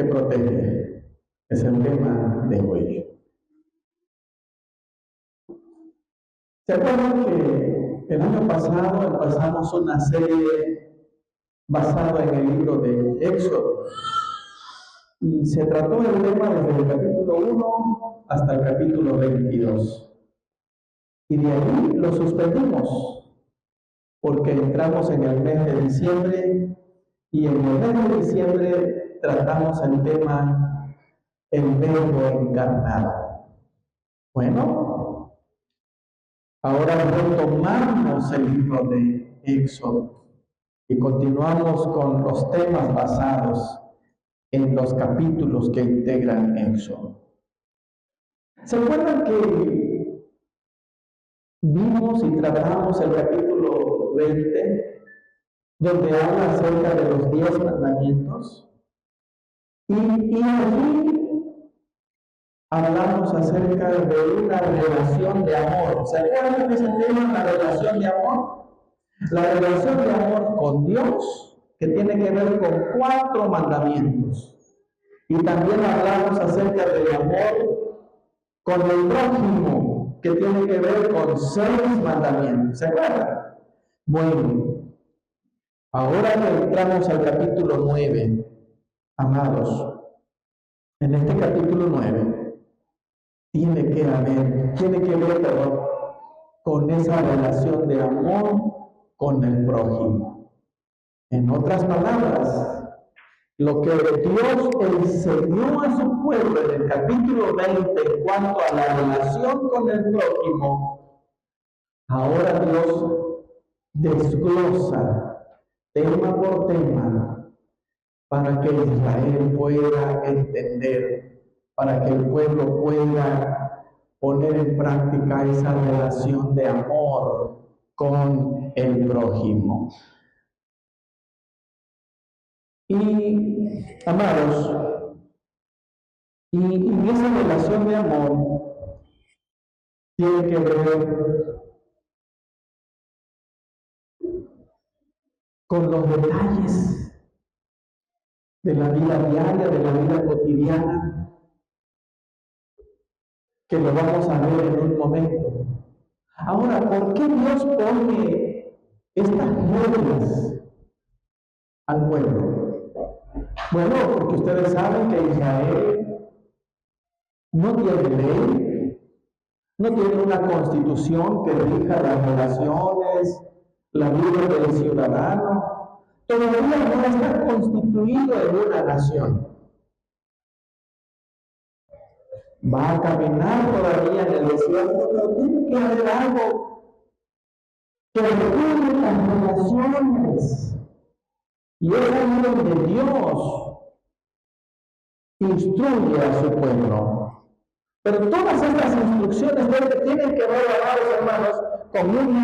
que protege. Es el tema de hoy. ¿Se acuerdan que el año pasado empezamos una serie basada en el libro de Éxodo? Y se trató el tema desde el capítulo 1 hasta el capítulo 22. Y de ahí lo suspendimos, porque entramos en el mes de diciembre, y en el mes de diciembre tratamos el tema el Verbo encarnado. Bueno, ahora retomamos el libro de Éxodo y continuamos con los temas basados en los capítulos que integran Éxodo. ¿Se acuerdan que vimos y tratamos el capítulo 20, donde habla acerca de los 10 mandamientos? Y allí hablamos acerca de una relación de amor. ¿Se acuerdan que ese tema, la relación de amor? La relación de amor con Dios, que tiene que ver con 4 mandamientos. Y también hablamos acerca del amor con el prójimo, que tiene que ver con 6 mandamientos. ¿Se acuerdan? Bueno, ahora que entramos al capítulo 9, amados, en este capítulo 9 tiene que ver con esa relación de amor con el prójimo. En otras palabras, lo que Dios enseñó a su pueblo en el capítulo 20 en cuanto a la relación con el prójimo, ahora Dios desglosa tema por tema para que Israel pueda entender, para que el pueblo pueda poner en práctica esa relación de amor con el prójimo. Y, amados, y esa relación de amor tiene que ver con los detalles de la vida diaria, de la vida cotidiana, que lo vamos a ver en un momento. Ahora, ¿por qué Dios pone estas reglas al pueblo? Bueno, porque ustedes saben que Israel no tiene ley, no tiene una constitución que rija las relaciones, la vida del ciudadano. Todavía no está constituido en una nación. Va a caminar todavía en el desierto, pero tiene que haber algo que regule las relaciones. Y es ahí donde Dios instruye a su pueblo. Pero todas estas instrucciones tienen que ver, amados hermanos, con un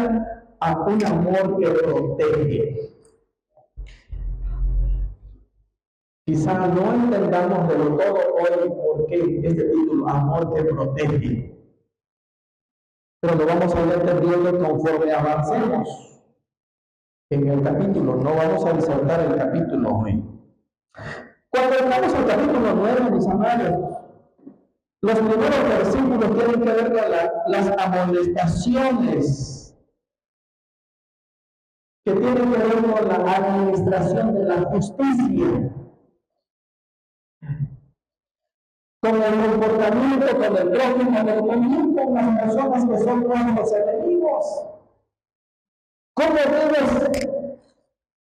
amor que protege. Quizá no entendamos del todo hoy por qué este título, amor que protege. Pero lo vamos a ir entendiendo conforme avancemos en el capítulo. No vamos a insertar el capítulo hoy. Cuando entramos al capítulo 9, mis amados, los primeros versículos tienen que ver con las amonestaciones, que tienen que ver con la administración de la justicia, con el comportamiento con el prójimo, pero también con las personas que son nuestros enemigos. ¿Cómo debes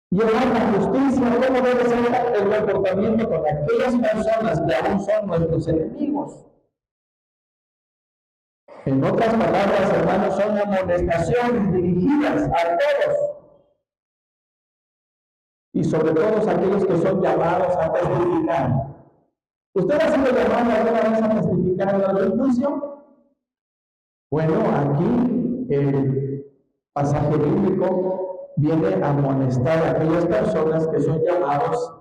llevar la justicia? ¿Cómo debe ser el comportamiento con aquellas personas que aún son nuestros enemigos? En otras palabras, hermanos, son amonestaciones dirigidas a todos. Y sobre todo a aquellos que son llamados a testificar. ¿Usted ha sido llamado alguna vez a testificar en algún juicio? Bueno, aquí el pasaje bíblico viene a amonestar a aquellas personas que son llamados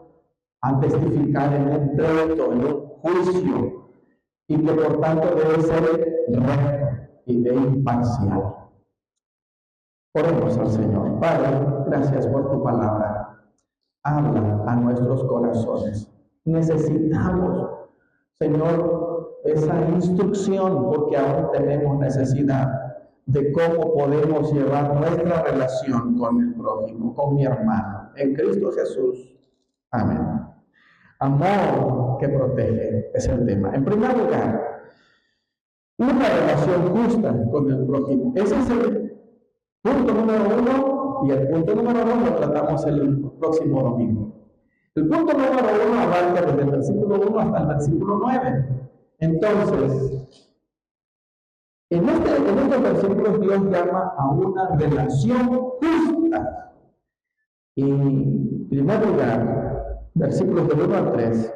a testificar en un pleito, en un juicio, y que por tanto debe ser recto y de imparcial. Oremos al Señor. Padre, gracias por tu palabra. Habla a nuestros corazones. Necesitamos, Señor, esa instrucción, porque aún tenemos necesidad de cómo podemos llevar nuestra relación con el prójimo, con mi hermano, en Cristo Jesús. Amén. Amor que protege es el tema. En primer lugar, una relación justa con el prójimo. Ese es el punto número 1, y el punto número 2 lo tratamos el próximo domingo. El punto número 1 abarca desde el versículo 1 hasta el versículo 9. Entonces, en estos versículos Dios llama a una relación justa. Y en primer lugar, versículos del 1 al 3,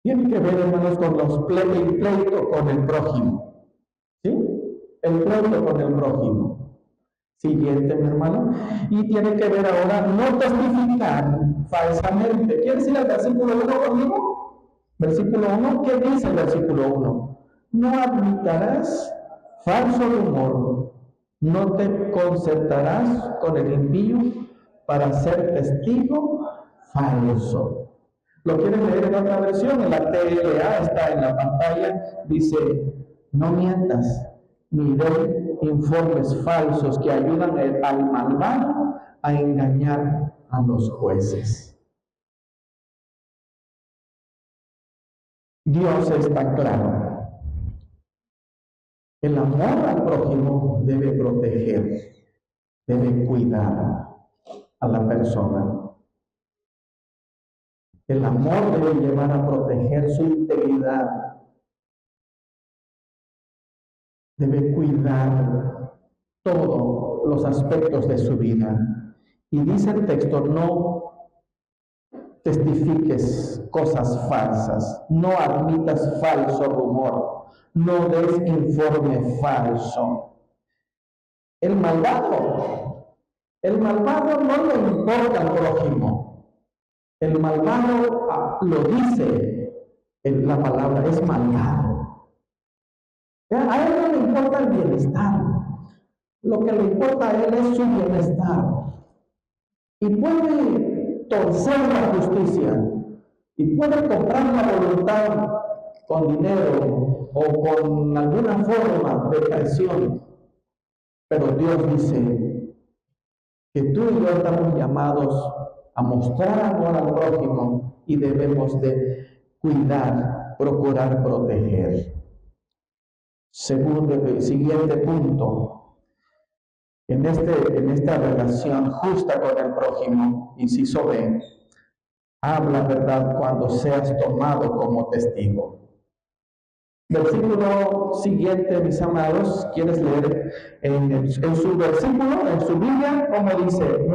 tiene que ver, hermanos, con el pleito con el prójimo. ¿Sí? El pleito con el prójimo. Siguiente, mi hermano. Y tiene que ver ahora no testificar falsamente. ¿Quieres ir al versículo 1 conmigo? Versículo 1, ¿qué dice el versículo 1? No admitirás falso rumor, no te concertarás con el impío para ser testigo falso. ¿Lo quieren leer en otra versión? En la TLA está en la pantalla, dice, no mientas, ni den informes falsos que ayudan al malvado a engañar a los jueces. Dios está claro. El amor al prójimo debe proteger, debe cuidar a la persona. El amor debe llevar a proteger su integridad. Debe cuidar todos los aspectos de su vida. Y dice el texto, no testifiques cosas falsas, no admitas falso rumor, no des informe falso. El malvado no le importa al prójimo. El malvado lo dice en la palabra, es malvado. A él no le importa el bienestar. Lo que le importa a él es su bienestar. Y puede torcer la justicia. Y puede comprar la voluntad con dinero o con alguna forma de presión. Pero Dios dice que tú y yo estamos llamados a mostrar amor al prójimo y debemos de cuidar, procurar proteger. Siguiente punto, en esta relación justa con el prójimo, inciso B, habla verdad cuando seas tomado como testigo. Versículo siguiente, mis amados, ¿quieres leer en su versículo, en su Biblia, como dice?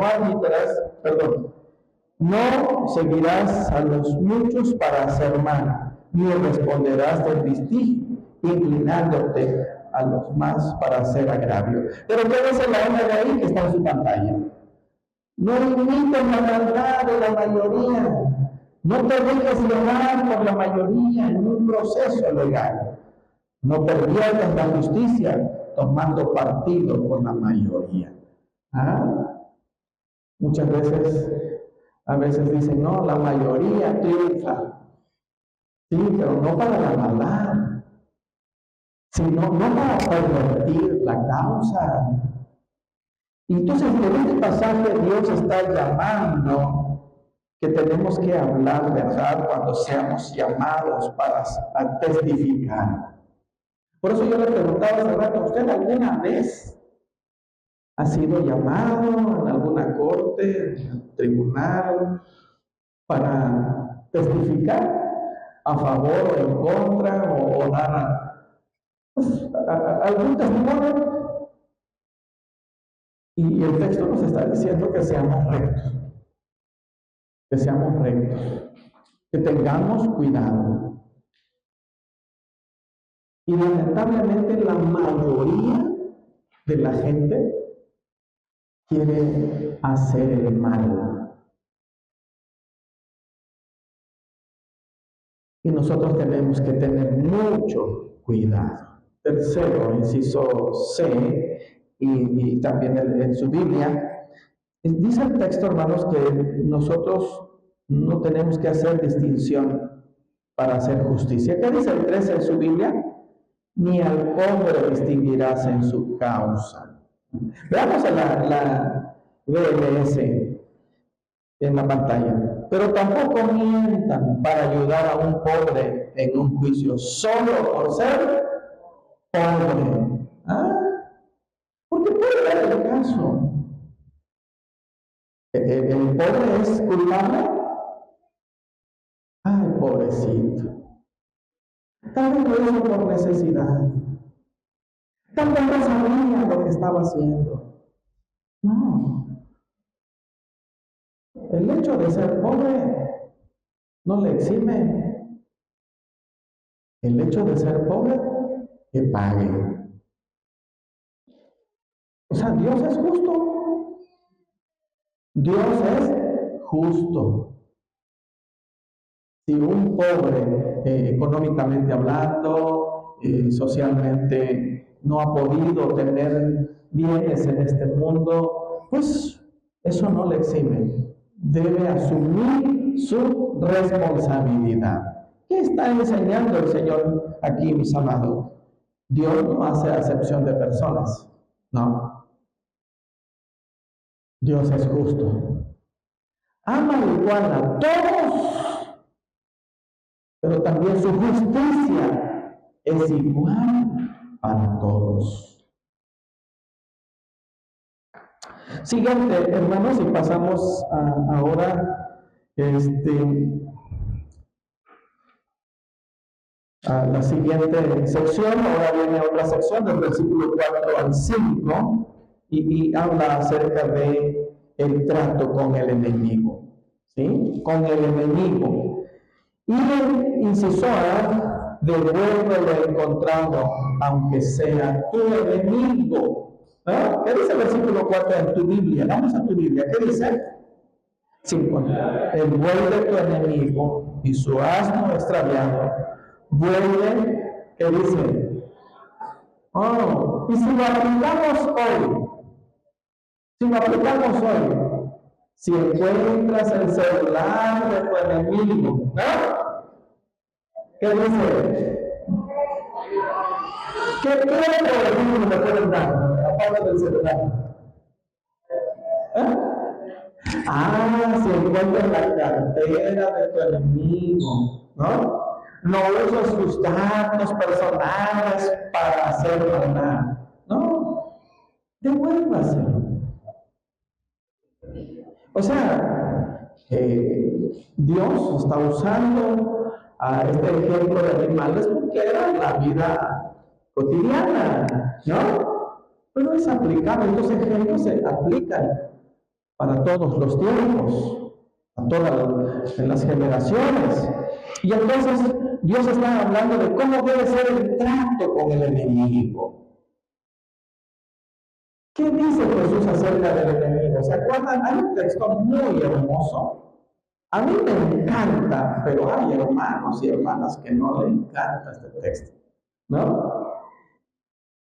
No seguirás a los muchos para hacer mal, ni responderás del listigio, inclinándote a los más para hacer agravio. Pero ¿qué dice la onda de ahí que está en su pantalla? No imites la maldad de la mayoría. No te dejes llevar por la mayoría en un proceso legal. No perviertas la justicia tomando partido por la mayoría. Muchas veces, dicen, no, la mayoría triunfa. Sí, pero no para la maldad, sino no para pervertir la causa. Y entonces en este pasaje Dios está llamando que tenemos que hablar verdad cuando seamos llamados para testificar. Por eso yo le preguntaba hace rato, ¿usted alguna vez ha sido llamado en alguna corte, en el tribunal, para testificar a favor o en contra o dar algún testimonio? Y el texto nos está diciendo que seamos rectos, que tengamos cuidado. Y lamentablemente la mayoría de la gente quiere hacer el mal. Y nosotros tenemos que tener mucho cuidado. Tercero, inciso C, y también en su Biblia, dice el texto, hermanos, que nosotros No tenemos que hacer distinción para hacer justicia. ¿Qué dice el 13 en su Biblia? Ni al pobre distinguirás en su causa. Veamos la BLS en la pantalla. Pero tampoco mientan para ayudar a un pobre en un juicio solo por ser pobre. ¿Ah? Porque puede dar el caso. ¿El pobre es culpable? Ay, pobrecito. Tal vez lo hizo por necesidad. Tal vez no sabía lo que estaba haciendo. No. El hecho de ser pobre no le exime. El hecho de ser pobre, que pague. O sea, Dios es justo. Dios es justo. Si un pobre, económicamente hablando, socialmente, no ha podido tener bienes en este mundo, pues eso no le exime. Debe asumir su responsabilidad. ¿Qué está enseñando el Señor aquí, mis amados? Dios no hace acepción de personas, no. Dios es justo. Ama igual a todos, pero también su justicia es igual para todos. Siguiente, hermanos, y pasamos ahora a la siguiente sección. Ahora viene otra sección del versículo 4 al 5 y habla acerca de el trato con el enemigo, ¿sí? Con el enemigo. Y el inciso A, devuélvelo encontrado, aunque sea tu enemigo. ¿Ah? ¿Qué dice el versículo 4 en tu Biblia? Vamos a tu Biblia. ¿Qué dice? 5. El buey de tu enemigo y su asno extraviado vuelve, ¿qué dice? Oh, y si lo aplicamos hoy, si encuentras el celular de tu enemigo, ¿no? ¿Qué dice? ¿Qué otro enemigo me pueden dar? Aparte del celular. ¿Eh? Si encuentras la cartera de tu enemigo, ¿no? No usas sus datos personales para hacer maldad. No, devuélvaselo. O sea, Dios está usando a este ejemplo de animales porque era la vida cotidiana, ¿no? Pero es aplicable, estos ejemplos se aplican para todos los tiempos, a todas las generaciones. Y entonces Dios está hablando de cómo debe ser el trato con el enemigo. ¿Qué dice Jesús acerca del enemigo? ¿Se acuerdan? Hay un texto muy hermoso. A mí me encanta, pero hay hermanos y hermanas que no le encanta este texto, ¿no?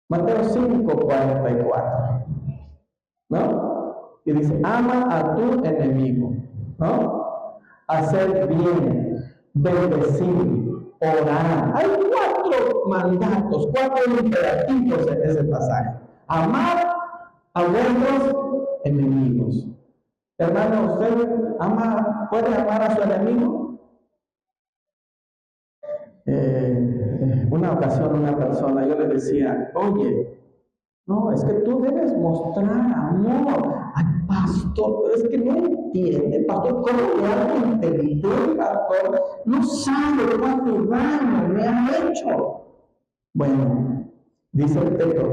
Mateo 5:44, ¿no? Y dice, ama a tu enemigo, ¿no? Hacer bien, bendecir, orar. Hay 4 mandatos, 4 imperativos en ese pasaje. Amar a vuestros enemigos. Hermano, ¿usted puede amar a su enemigo? Una ocasión una persona, yo le decía, oye, no, es que tú debes mostrar amor. Ay, pastor, pero es que no entiende, pastor, ¿cómo le hago entender, pastor? No sabe cuánto daño me ha hecho. Bueno, dice el texto,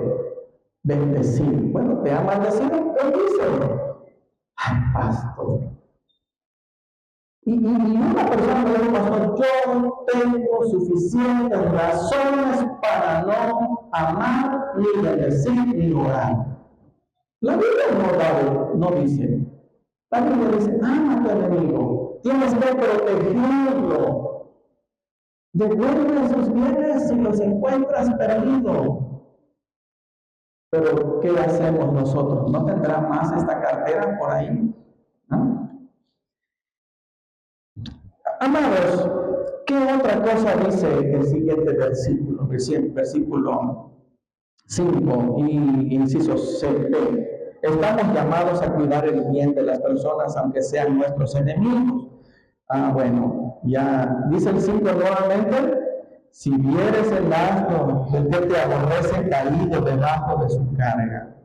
bendecir. Bueno, ¿te ha maldecido? Bendícelo. Ay, pastor. Y una persona me dijo, pastor, yo tengo suficientes razones para no amar, ni bendecir, ni orar. La Biblia no dice. La Biblia dice, ama a tu enemigo. Tienes que protegerlo. Devuelve sus bienes si los encuentras perdidos. Pero, ¿qué hacemos nosotros? ¿No tendrá más esta cartera por ahí? ¿No? Amados, ¿qué otra cosa dice el siguiente versículo? Versículo 5 y inciso 6b. Estamos llamados a cuidar el bien de las personas, aunque sean nuestros enemigos. Bueno, ya dice el 5 nuevamente. Si vieres el asno del que te aborrece caído debajo de su carga,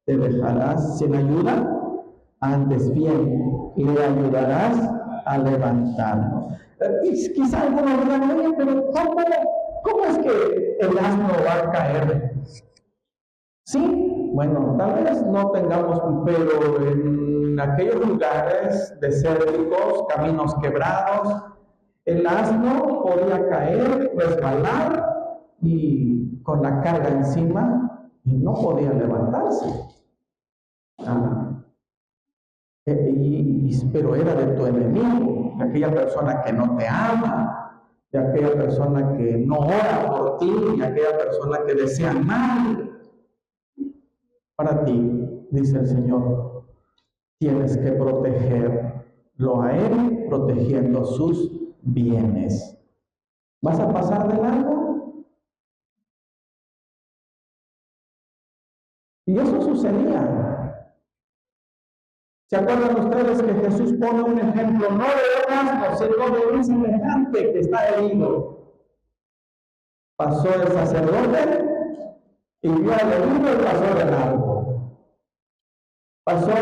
¿te dejarás sin ayuda? Antes bien, le ayudarás a levantarlo. Quizá algunos digan, oye, pero ¿cómo es que el asno va a caer? Sí, bueno, tal vez no tengamos, pero en aquellos lugares desérticos, caminos quebrados, el asno podía caer, resbalar y con la carga encima y no podía levantarse. Pero era de tu enemigo, de aquella persona que no te ama, de aquella persona que no ora por ti, de aquella persona que desea mal. Para ti, dice el Señor, tienes que protegerlo a Él, protegiendo sus bienes. ¿Vas a pasar de largo? Y eso sucedía. ¿Se acuerdan ustedes que Jesús pone un ejemplo no de un asno, sino de un semejante que está herido? Pasó el sacerdote y vio al herido y pasó de largo. Pasó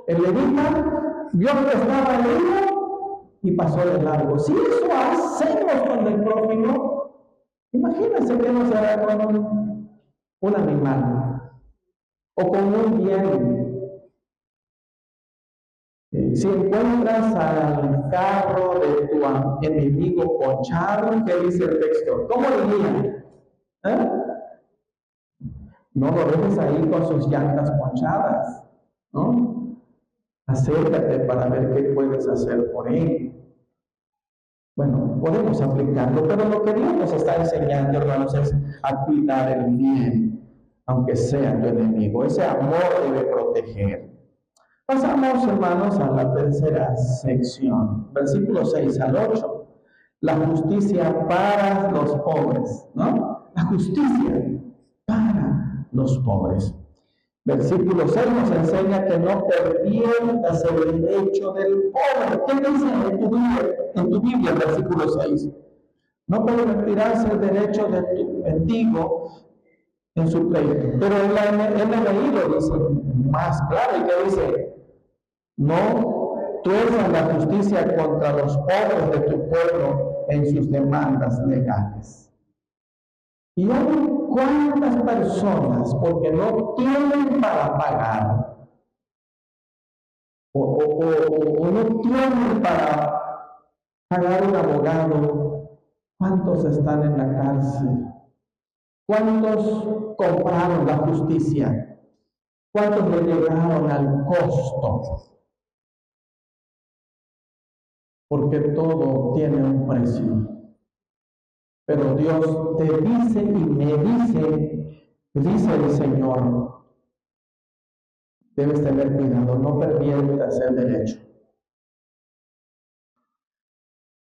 el levita, vio que estaba herido y pasó de largo. Si eso hacemos con el prójimo, imagínense que no se hará con un animal o con un bien. Si encuentras al carro de tu enemigo ponchado, ¿qué dice el texto? ¿Cómo diría? No lo dejes ahí con sus llantas ponchadas, ¿no? Acércate para ver qué puedes hacer por él. Bueno, podemos aplicarlo, pero lo que Dios nos está enseñando, hermanos, es a cuidar el bien, aunque sea tu enemigo. Ese amor debe proteger. Pasamos, hermanos, a la tercera sección, versículos 6 al 8. La justicia para los pobres, ¿no? La justicia para los pobres. Versículo 6 nos enseña que no perviertas el derecho del pobre. ¿Qué dice en tu Biblia, versículo 6? No pervertirás el derecho de tu mendigo en su pleito. Pero en la NBI lo dice más claro, y que dice: no tuerzas la justicia contra los pobres de tu pueblo en sus demandas legales. Y hay cuántas personas, porque no tienen para pagar, o no tienen para pagar un abogado, ¿cuántos están en la cárcel? ¿Cuántos compraron la justicia? ¿Cuántos le llegaron al costo? Porque todo tiene un precio. Pero Dios te dice y me dice el Señor, debes tener cuidado, no perviertas el derecho.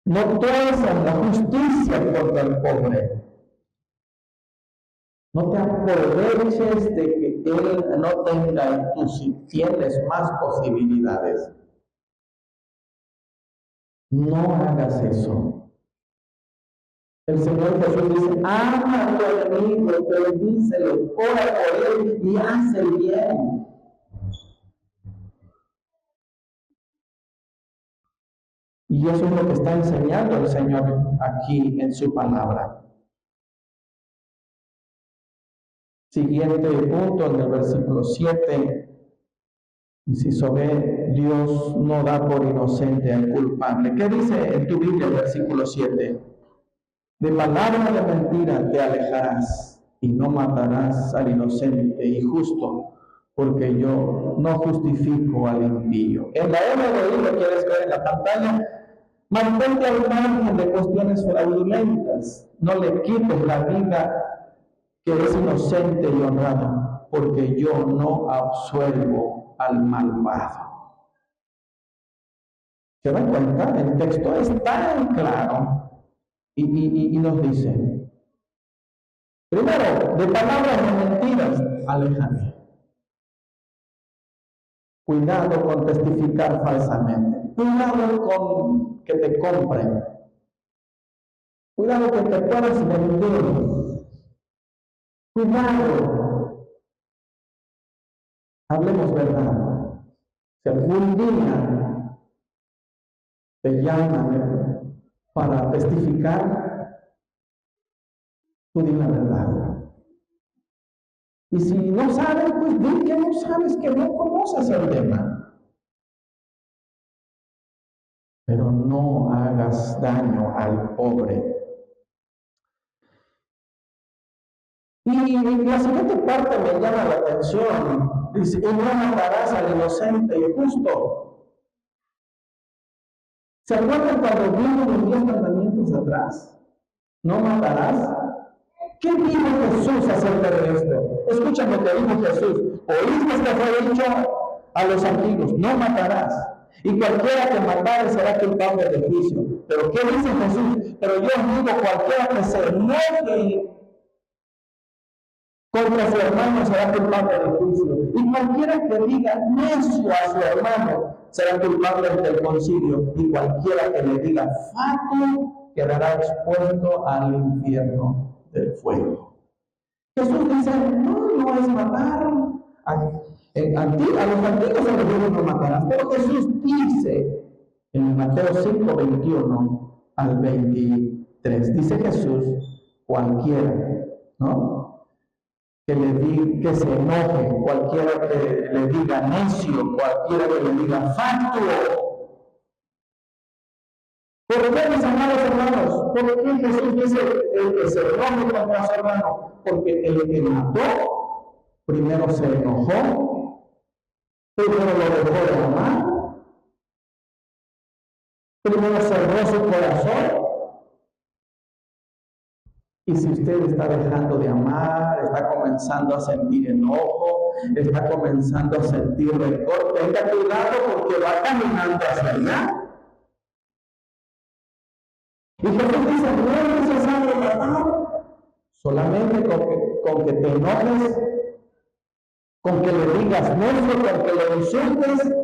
No tuerzas la justicia contra el pobre. No te aproveches de que Él no tenga y tú sí tienes más posibilidades. No hagas eso. El Señor Jesús dice: ama a tu enemigo, bendícelo, ora por él y haz el bien. Y eso es lo que está enseñando el Señor aquí en su palabra. Siguiente punto en el versículo 7. Inciso B: Dios no da por inocente al culpable. ¿Qué dice en tu Biblia el versículo 7? De palabra de mentira te alejarás y no matarás al inocente y justo, porque yo no justifico al impío. En la NBI, lo quieres ver en la pantalla, mantente al margen de cuestiones fraudulentas, no le quites la vida que es inocente y honrado, porque yo no absuelvo al malvado. ¿Se dan cuenta? El texto es tan claro y nos dice, primero, de palabras de mentiras, aléjate. Cuidado con testificar falsamente. Cuidado con que te compren. Cuidado que te puedas vender. Cuidado. Hablemos verdad. Si algún día te llaman para testificar, tú di la verdad. Y si no sabes, pues di que no sabes, que no conoces el tema. Pero no hagas daño al pobre. Y la siguiente parte me llama la atención. Dice, y no matarás al inocente y justo. ¿Se acuerdan cuando vimos los 10 mandamientos atrás? No matarás. ¿Qué dijo Jesús acerca de esto? Escuchen lo que dijo Jesús. Oíste que fue dicho a los antiguos, no matarás. Y cualquiera que matare será culpable de juicio. Pero ¿qué dice Jesús? Pero yo digo, cualquiera que se enoje contra su hermano será culpable de juicio. Y cualquiera que diga necio a su hermano será culpable del concilio. Y cualquiera que le diga fato quedará expuesto al infierno del fuego. Jesús dice, no es matar. A los antiguos se les no matarás. Pero Jesús dice en Mateo 5, 21 al 23, dice Jesús, cualquiera, ¿no? Que se enoje, cualquiera que le diga necio, cualquiera que le diga fatuo. ¿Por qué, mis amados hermanos? ¿Por qué Jesús dice el que se enoje contra su hermano? Porque el que mató, primero se enojó, primero lo dejó de amar, primero cerró su corazón. Y si usted está dejando de amar, está comenzando a sentir enojo, está comenzando a sentir rencor, tenga cuidado porque va caminando hacia allá. Y Jesús dice, no es necesario matar, solamente con que te enojes, con que le digas necio, con que le insultes,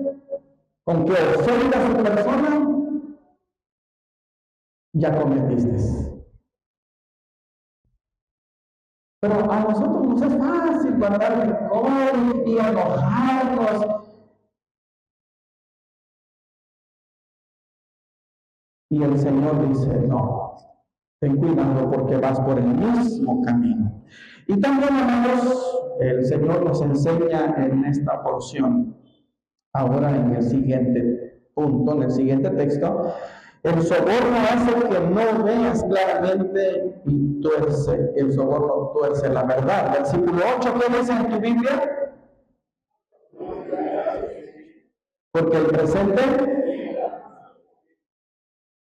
con que ofendas a su persona, ya cometiste. Pero a nosotros nos es fácil guardar rencor y enojarnos. Y el Señor dice, no, ten cuidado porque vas por el mismo camino. Y también, hermanos, el Señor nos enseña en esta porción, ahora en el siguiente punto, en el siguiente texto, el soborno hace que no veas claramente y tuerce, el soborno tuerce la verdad. Versículo 8, ¿qué dice en tu Biblia? Porque el presente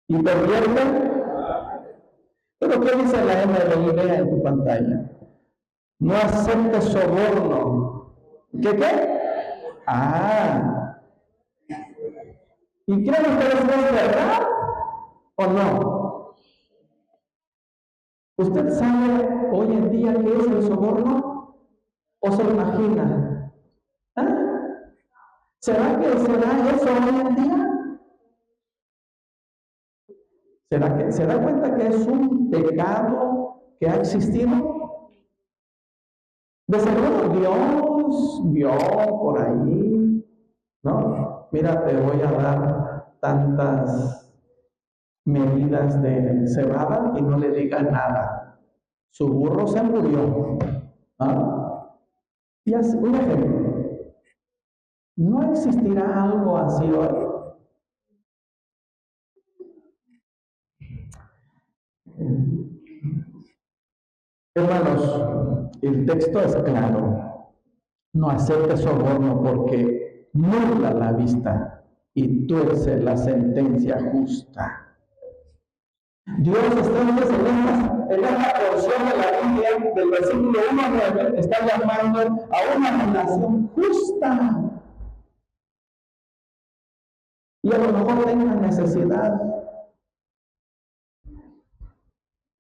y pervierte. Pero ¿qué dice la NBI en tu pantalla? No aceptes soborno. ¿Qué? ¿Y creen ustedes que es verdad o no? ¿Usted sabe hoy en día qué es el soborno? ¿O se imagina? ¿Será que será eso hoy en día? ¿Será que se da cuenta que es un pecado que ha existido? De seguro Dios vio por ahí, ¿no? Mira, te voy a dar tantas medidas de cebada y no le diga nada. Su burro se murió. Y así, un ejemplo. ¿No existirá algo así hoy? Hermanos, el texto es claro. No aceptes soborno porque nubla la vista y tuerce la sentencia justa. Dios está en esta porción de la Biblia, del versículo 1 a 9, está llamando a una nación justa. Y a lo mejor tengas necesidad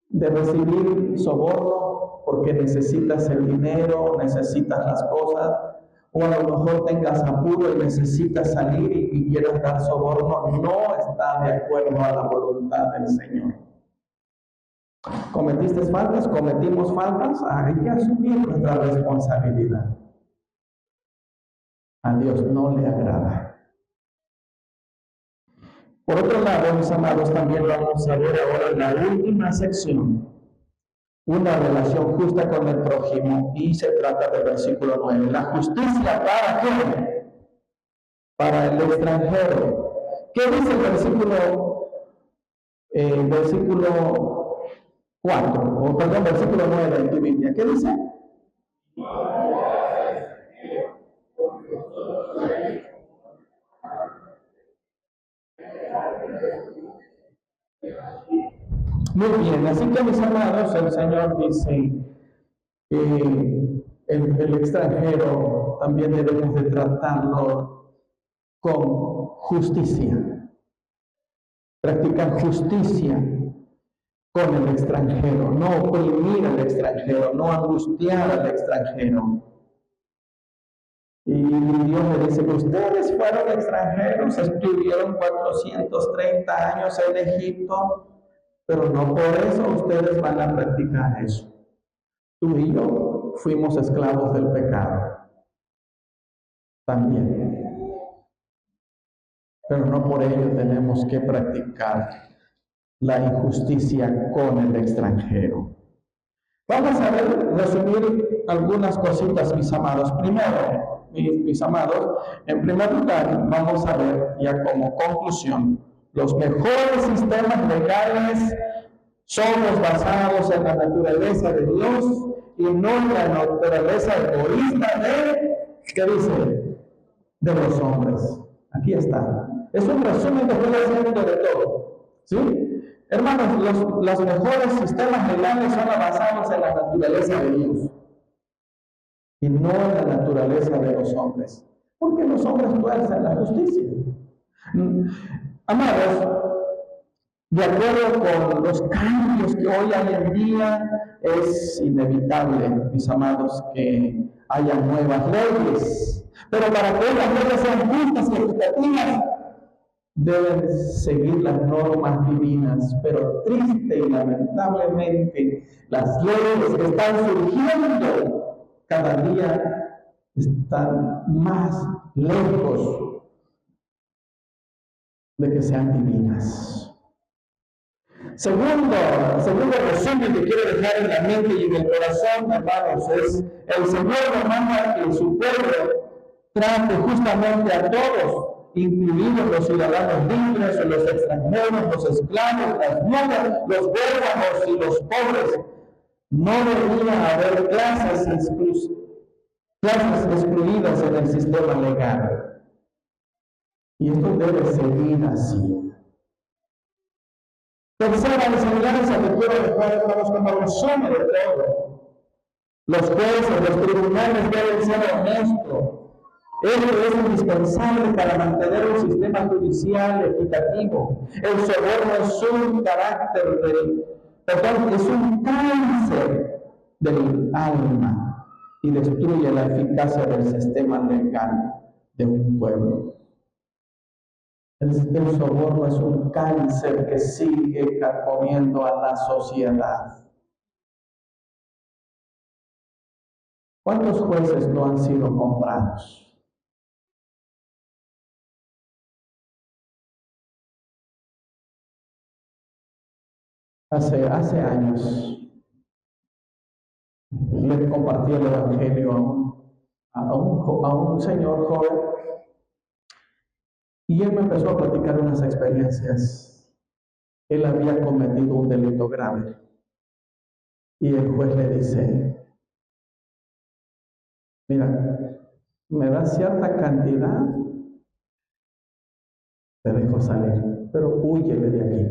de recibir soborno porque necesitas el dinero, necesitas las cosas, o a lo mejor tengas apuro y necesitas salir y quieras dar soborno, no está de acuerdo a la voluntad del Señor. ¿Cometiste faltas? ¿Cometimos faltas? Hay que asumir nuestra responsabilidad. A Dios no le agrada. Por otro lado, mis amados, también vamos a ver ahora en la última sección una relación justa con el prójimo, y se trata del versículo 9. La justicia ¿para qué? Para el extranjero. ¿Qué dice el versículo 4? O perdón, versículo 9 de tu Biblia. ¿Qué dice? Muy bien, así que mis amados, el Señor dice que el extranjero también debemos de tratarlo con justicia. Practicar justicia con el extranjero, no oprimir al extranjero, no angustiar al extranjero. Y Dios le dice que ustedes fueron extranjeros, estuvieron 430 años en Egipto, pero no por eso ustedes van a practicar eso. Tú y yo fuimos esclavos del pecado también, pero no por ello tenemos que practicar la injusticia con el extranjero. Vamos a resumir algunas cositas, mis amados. Primero, mis amados, en primer lugar, vamos a ver ya como conclusión, los mejores sistemas legales son los basados en la naturaleza de Dios y no en la naturaleza egoísta ¿qué dice? De los hombres. Aquí está. Es un resumen que estoy haciendo de todo. ¿Sí? Hermanos, los mejores sistemas legales son basados en la naturaleza de Dios y no en la naturaleza de los hombres, porque los hombres tuercen la justicia. Amados, de acuerdo con los cambios que hoy hay en día, es inevitable, mis amados, que haya nuevas leyes, pero para que las leyes sean justas y equitativas, deben seguir las normas divinas, pero triste y lamentablemente las leyes que están surgiendo cada día están más lejos de que sean divinas. Segundo resumen que quiero dejar en la mente y en el corazón, hermanos, es el Señor manda que su pueblo trate justamente a todos, incluidos los ciudadanos libres, los extranjeros, los esclavos, las viudas, los huérfanos y los pobres. No debería haber clases excluidas en el sistema legal. Y esto debe seguir así. Tercera enseñanza que quiero dejar, hermanos, como resumen de todo. Los jueces, los tribunales deben ser honestos. Esto es indispensable para mantener un sistema judicial equitativo. El soborno es un cáncer del alma y destruye la eficacia del sistema legal de un pueblo. El soborno es un cáncer que sigue carcomiendo a la sociedad. ¿Cuántos jueces no han sido comprados? Hace años le compartí el evangelio a un señor joven y él me empezó a platicar unas experiencias. Él había cometido un delito grave y el juez le dice: mira, me da cierta cantidad, te dejo salir, pero húyele de aquí.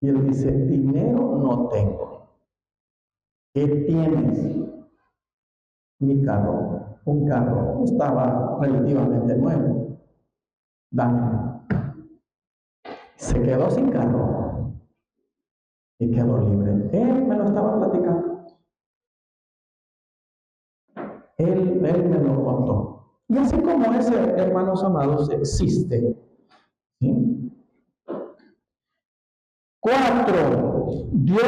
Y él dice: dinero no tengo. ¿Qué tienes? Mi carro. Un carro estaba relativamente nuevo. dámelo. Se quedó sin carro y quedó libre. Él me lo estaba platicando. Él me lo contó. Y así como ese, hermanos amados, existe. ¿Sí? 4. Dios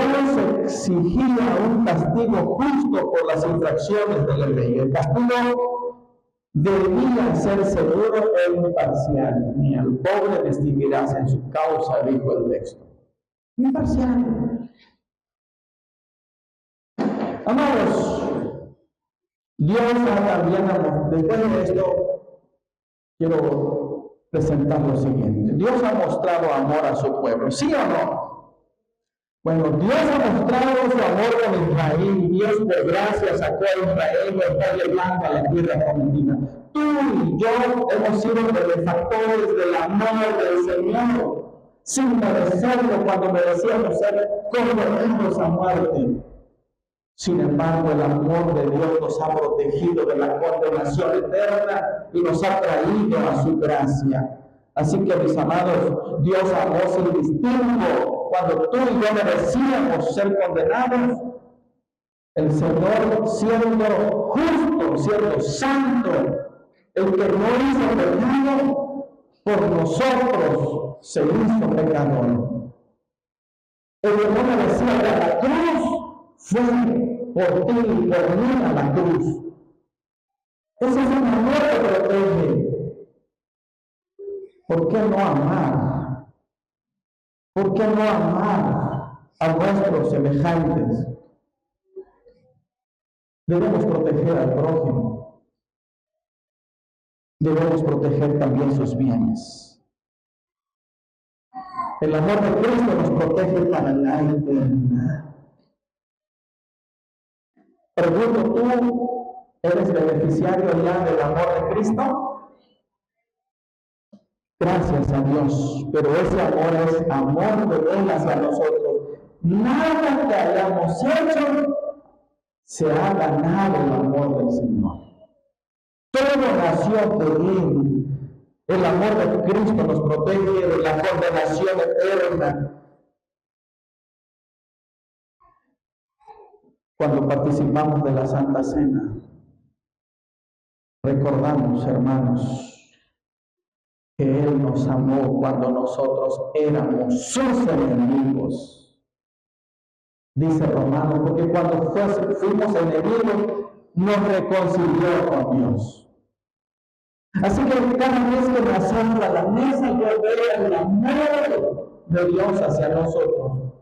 exigía un castigo justo por las infracciones de la ley. El castigo debía ser seguro e imparcial. Ni al pobre distinguirás en su causa, dijo el texto. Imparcial. Amados, Dios también, después de esto, quiero presentar lo siguiente. Dios ha mostrado amor a su pueblo, ¿sí o no? Bueno, Dios ha mostrado su amor con Israel. Dios, por gracia, sacó a Israel del Valle Blanco a la tierra prometida. Tú y yo hemos sido benefactores del amor del Señor, sin merecerlo, cuando merecíamos ser condenados a muerte. Sin embargo, el amor de Dios nos ha protegido de la condenación eterna y nos ha traído a su gracia. Así que, mis amados, Dios amó sin distingo. Cuando tú y yo merecíamos ser condenados, el Señor, siendo justo, siendo santo, el que no hizo pecado, por nosotros se hizo pecador. El que no merecía ir a la cruz fue por ti y por mí a la cruz. Ese es un amor que protege. ¿Por qué no amar? ¿Por qué no amar a nuestros semejantes? Debemos proteger al prójimo. Debemos proteger también sus bienes. El amor de Cristo nos protege para la eternidad. Pregunto, ¿tú eres beneficiario ya del amor de Cristo? Gracias a Dios, pero ese amor es amor de Él hacia nosotros. Nada que hayamos hecho se ha ganado el amor del Señor. Todo nació de Él. El amor de Cristo nos protege de la condenación eterna. Cuando participamos de la Santa Cena, recordamos, hermanos, que Él nos amó cuando nosotros éramos sus enemigos. Dice Romanos, porque cuando fuimos enemigos, nos reconcilió con Dios. Así que cada vez que me acerco a la mesa, yo veo el amor de Dios hacia nosotros,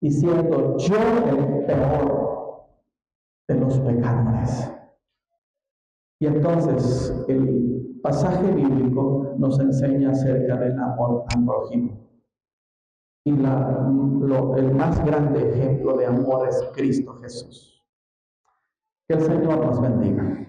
y siendo yo el peor de los pecadores. Y entonces el pasaje bíblico nos enseña acerca del amor al prójimo. Y el más grande ejemplo de amor es Cristo Jesús. Que el Señor nos bendiga.